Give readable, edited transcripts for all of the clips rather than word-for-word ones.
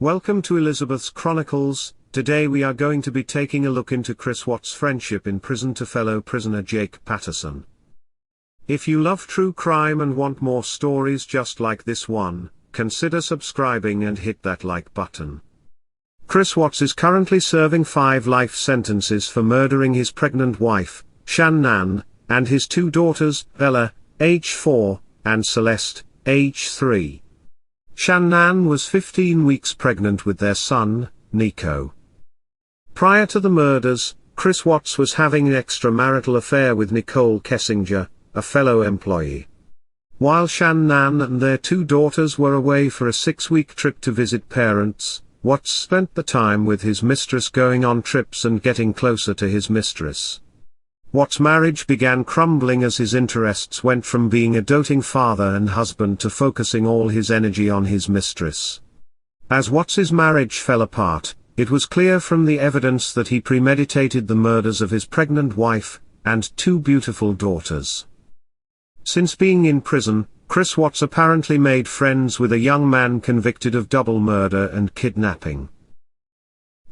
Welcome to Elizabeth's Chronicles. Today we are going to be taking a look into Chris Watts' friendship in prison to fellow prisoner Jake Patterson. If you love true crime and want more stories just like this one, consider subscribing and hit that like button. Chris Watts is currently serving 5 life sentences for murdering his pregnant wife, Shannan, and his 2 daughters, Bella, age 4, and Celeste, age 3. Shannan was 15 weeks pregnant with their son, Nico. Prior to the murders, Chris Watts was having an extramarital affair with Nicole Kessinger, a fellow employee. While Shannan and their 2 daughters were away for a 6-week trip to visit parents, Watts spent the time with his mistress, going on trips and getting closer to his mistress. Watts' marriage began crumbling as his interests went from being a doting father and husband to focusing all his energy on his mistress. As Watts's marriage fell apart, it was clear from the evidence that he premeditated the murders of his pregnant wife and 2 beautiful daughters. Since being in prison, Chris Watts apparently made friends with a young man convicted of double murder and kidnapping.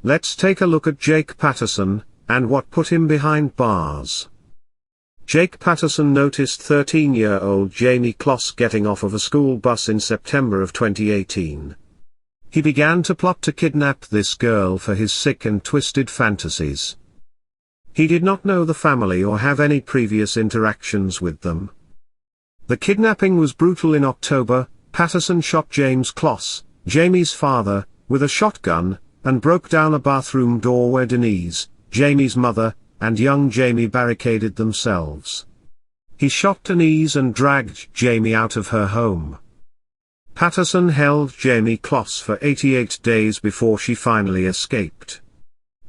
Let's take a look at Jake Patterson, and what put him behind bars. Jake Patterson noticed 13-year-old Jamie Kloss getting off of a school bus in September of 2018. He began to plot to kidnap this girl for his sick and twisted fantasies. He did not know the family or have any previous interactions with them. The kidnapping was brutal. In October, Patterson shot James Kloss, Jamie's father, with a shotgun, and broke down a bathroom door where Denise, Jamie's mother, and young Jamie barricaded themselves. He shot Denise and dragged Jamie out of her home. Patterson held Jamie Kloss for 88 days before she finally escaped.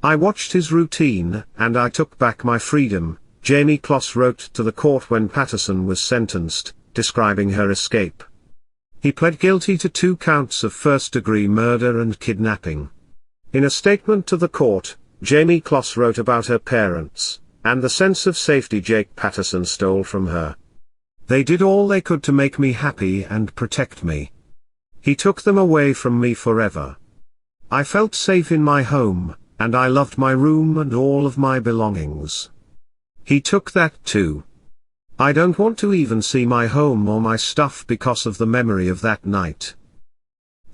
"I watched his routine, and I took back my freedom," Jamie Kloss wrote to the court when Patterson was sentenced, describing her escape. He pled guilty to 2 counts of first-degree murder and kidnapping. In a statement to the court, Jamie Kloss wrote about her parents, and the sense of safety Jake Patterson stole from her. "They did all they could to make me happy and protect me. He took them away from me forever. I felt safe in my home, and I loved my room and all of my belongings. He took that too. I don't want to even see my home or my stuff because of the memory of that night.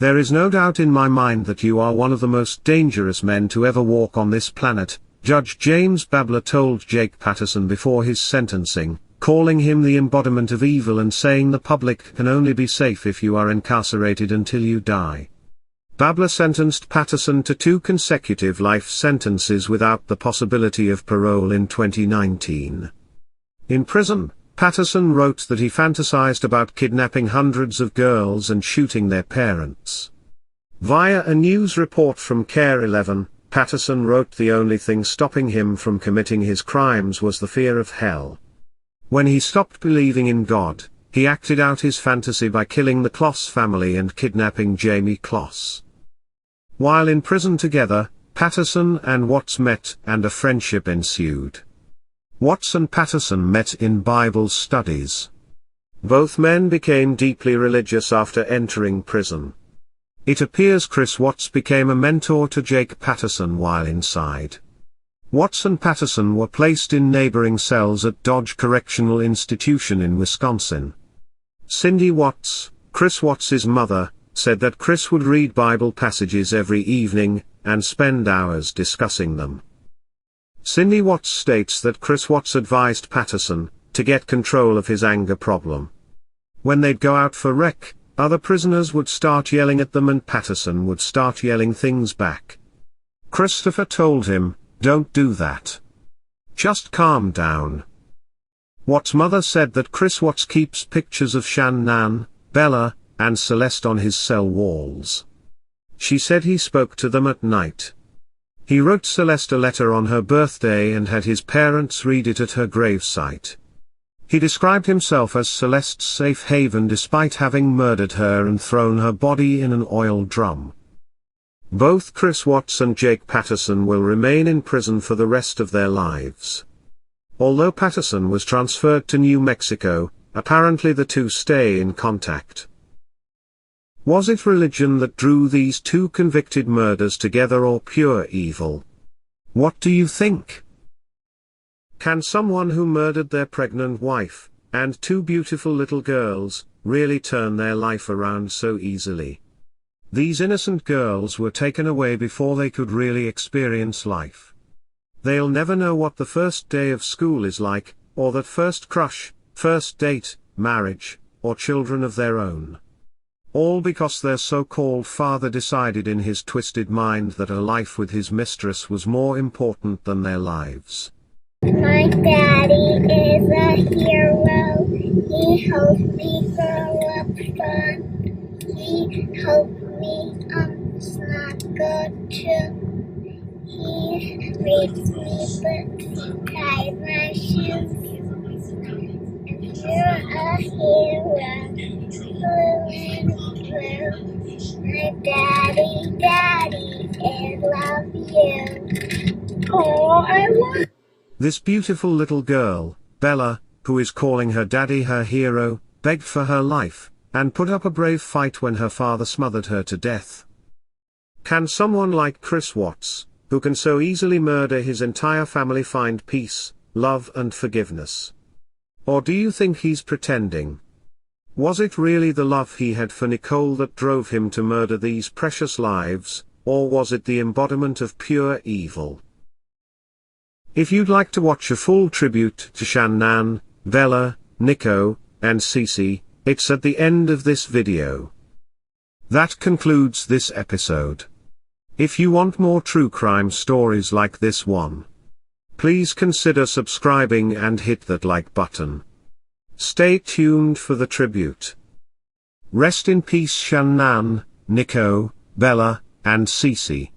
There is no doubt in my mind that you are one of the most dangerous men to ever walk on this planet," Judge James Babler told Jake Patterson before his sentencing, calling him the embodiment of evil and saying the public can only be safe if you are incarcerated until you die. Babler sentenced Patterson to 2 consecutive life sentences without the possibility of parole in 2019. In prison, Patterson wrote that he fantasized about kidnapping hundreds of girls and shooting their parents. Via a news report from Care 11, Patterson wrote the only thing stopping him from committing his crimes was the fear of hell. When he stopped believing in God, he acted out his fantasy by killing the Kloss family and kidnapping Jamie Kloss. While in prison together, Patterson and Watts met and a friendship ensued. Watts and Patterson met in Bible studies. Both men became deeply religious after entering prison. It appears Chris Watts became a mentor to Jake Patterson while inside. Watts and Patterson were placed in neighboring cells at Dodge Correctional Institution in Wisconsin. Cindy Watts, Chris Watts's mother, said that Chris would read Bible passages every evening, and spend hours discussing them. Cindy Watts states that Chris Watts advised Patterson to get control of his anger problem. When they'd go out for rec, other prisoners would start yelling at them and Patterson would start yelling things back. Christopher told him, "Don't do that. Just calm down." Watts' mother said that Chris Watts keeps pictures of Shannan, Bella, and Celeste on his cell walls. She said he spoke to them at night. He wrote Celeste a letter on her birthday and had his parents read it at her gravesite. He described himself as Celeste's safe haven despite having murdered her and thrown her body in an oil drum. Both Chris Watts and Jake Patterson will remain in prison for the rest of their lives. Although Patterson was transferred to New Mexico, apparently the 2 stay in contact. Was it religion that drew these two convicted murders together, or pure evil? What do you think? Can someone who murdered their pregnant wife, and two beautiful little girls, really turn their life around so easily? These innocent girls were taken away before they could really experience life. They'll never know what the first day of school is like, or that first crush, first date, marriage, or children of their own. All because their so-called father decided in his twisted mind that a life with his mistress was more important than their lives. My daddy is a hero. He helped me grow up fun. He helped me snuggle too. He makes me but tie my shoes. And you're a hero, blue and blue. My daddy, I love you. Oh, I love. This beautiful little girl, Bella, who is calling her daddy her hero, begged for her life, and put up a brave fight when her father smothered her to death. Can someone like Chris Watts, who can so easily murder his entire family, find peace, love and forgiveness? Or do you think he's pretending? Was it really the love he had for Nicole that drove him to murder these precious lives, or was it the embodiment of pure evil? If you'd like to watch a full tribute to Shannan, Bella, Nico, and Cece, it's at the end of this video. That concludes this episode. If you want more true crime stories like this one, please consider subscribing and hit that like button. Stay tuned for the tribute. Rest in peace Shannan, Nico, Bella, and Cece.